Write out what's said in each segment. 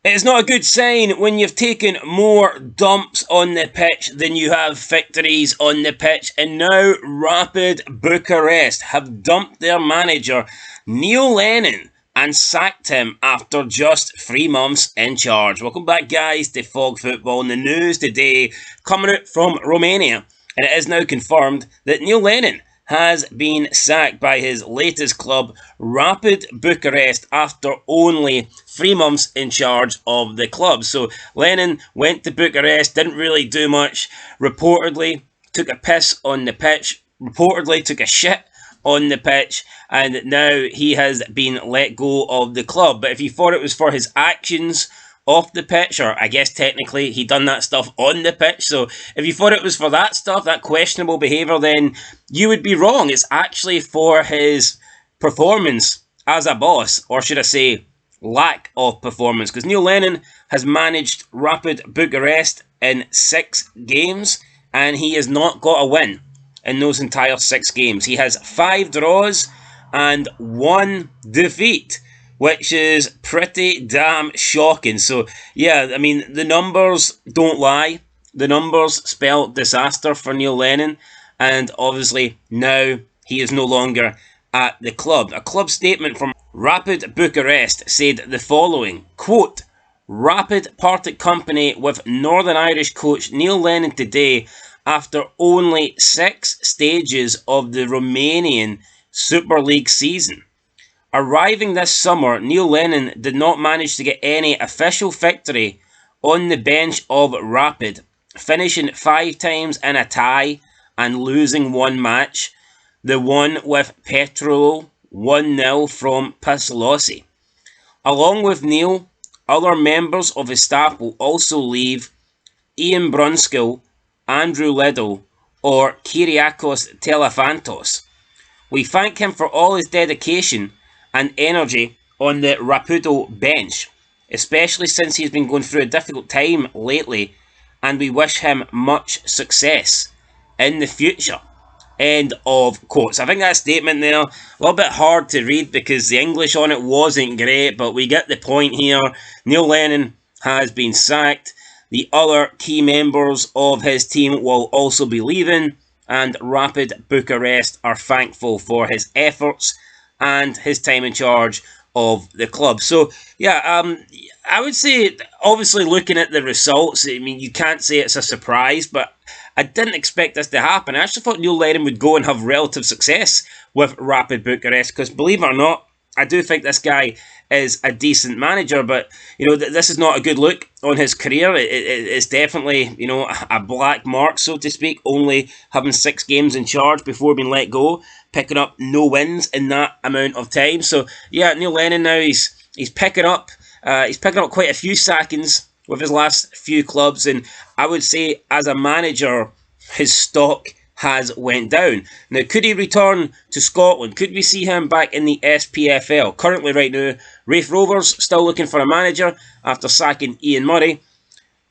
It is not a good sign when you've taken more dumps on the pitch than you have victories on the pitch. And now Rapid Bucharest have dumped their manager, Neil Lennon, and sacked him after just 3 months in charge. Welcome back, guys, to Fog Football. And the news today coming out from Romania. And it is now confirmed that Neil Lennon has been sacked by his latest club, Rapid Bucharest, after only 3 months in charge of the club. So Lennon went to Bucharest, didn't really do much, reportedly took a piss on the pitch, reportedly took a shit on the pitch, and now he has been let go of the club. But if you thought it was for his actions off the pitch, or I guess technically he done that stuff on the pitch, so if you thought it was for that stuff, that questionable behaviour, then you would be wrong. It's actually for his performance as a boss, or should I say lack of performance, because Neil Lennon has managed Rapid Bucharest in 6 games and he has not got a win in those entire 6 games. He has 5 draws and 1 defeat, which is pretty damn shocking. So, yeah, I mean, the numbers don't lie. The numbers spell disaster for Neil Lennon, and obviously now he is no longer at the club. A club statement from Rapid Bucharest said the following, quote, Rapid parted company with Northern Irish coach Neil Lennon today after only 6 stages of the Romanian Super League season. Arriving this summer, Neil Lennon did not manage to get any official victory on the bench of Rapid, finishing 5 times in a tie and losing 1 match, the one with Petrolo 1-0 from Pasolossi. Along with Neil, other members of his staff will also leave: Ian Brunskill, Andrew Liddell, or Kyriakos Telefantos. We thank him for all his dedication and energy on the Rapido bench, especially since he's been going through a difficult time lately, and we wish him much success in the future. End of quotes. I think that statement there, a little bit hard to read because the English on it wasn't great, but we get the point here. Neil Lennon has been sacked. The other key members of his team will also be leaving, and Rapid Bucharest are thankful for his efforts and his time in charge of the club. So, yeah, I would say, obviously, looking at the results, I mean, you can't say it's a surprise, but I didn't expect this to happen. I actually thought Neil Lennon would go and have relative success with Rapid Bucharest, because believe it or not, I do think this guy is a decent manager, but, you know, this is not a good look on his career. It's definitely, you know, a black mark, so to speak, only having 6 games in charge before being let go, picking up no wins in that amount of time. So, yeah, Neil Lennon now, he's picking up quite a few sackings with his last few clubs, and I would say as a manager, his stock has went down. Now, could he return to Scotland? Could we see him back in the SPFL? Currently, right now, Raith Rovers still looking for a manager after sacking Ian Murray.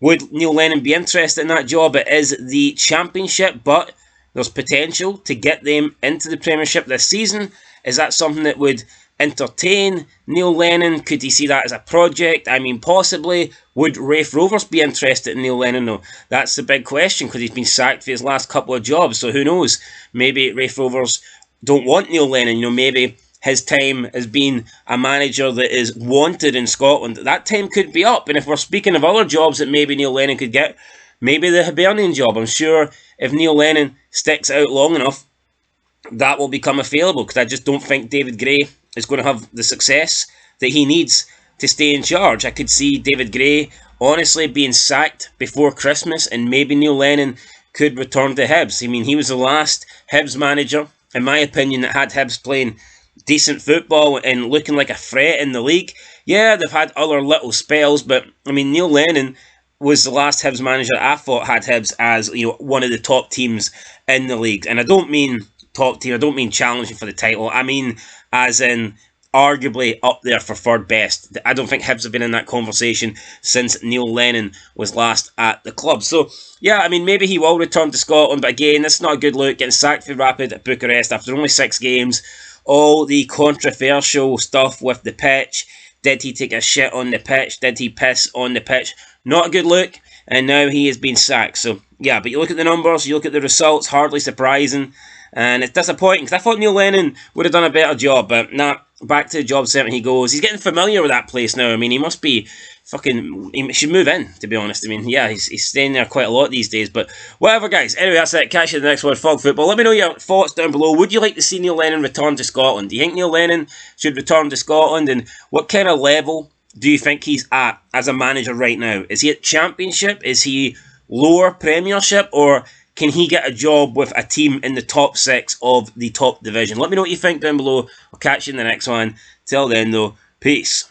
Would Neil Lennon be interested in that job? It is the Championship, but there's potential to get them into the Premiership this season. Is that something that would entertain Neil Lennon? Could he see that as a project? I mean, possibly. Would Raith Rovers be interested in Neil Lennon? No, that's the big question, because he's been sacked for his last couple of jobs, so who knows? Maybe Raith Rovers don't want Neil Lennon. You know, maybe his time as being a manager that is wanted in Scotland, that time could be up. And if we're speaking of other jobs that maybe Neil Lennon could get, maybe the Hibernian job. I'm sure if Neil Lennon sticks out long enough, that will become available, because I just don't think David Gray is going to have the success that he needs to stay in charge. I could see David Gray honestly being sacked before Christmas, and maybe Neil Lennon could return to Hibs. I mean, he was the last Hibs manager, in my opinion, that had Hibs playing decent football and looking like a threat in the league. Yeah, they've had other little spells, but I mean, Neil Lennon was the last Hibs manager I thought had Hibs as, you know, one of the top teams in the league. And I don't mean top team, I don't mean challenging for the title, I mean as in arguably up there for third best. I don't think Hibs have been in that conversation since Neil Lennon was last at the club. So, yeah, I mean, maybe he will return to Scotland, but again, this is not a good look. Getting sacked for Rapid Bucharest after only 6 games. All the controversial stuff with the pitch, Did he take a shit on the pitch? Did he piss on the pitch? Not a good look, and now he has been sacked. So, yeah, but you look at the numbers, you look at the results, hardly surprising, and it's disappointing, because I thought Neil Lennon would have done a better job, but nah, back to the job centre he goes. He's getting familiar with that place now. I mean, he must be he should move in, to be honest. I mean, yeah, he's staying there quite a lot these days, but whatever, guys. Anyway, that's it. Catch you in the next one, Fog Football. Let me know your thoughts down below. Would you like to see Neil Lennon return to Scotland? Do you think Neil Lennon should return to Scotland, and what kind of level do you think he's at as a manager right now? Is he at Championship? Is he lower Premiership? Or can he get a job with a team in the top 6 of the top division? Let me know what you think down below. I'll catch you in the next one. Till then, though, peace.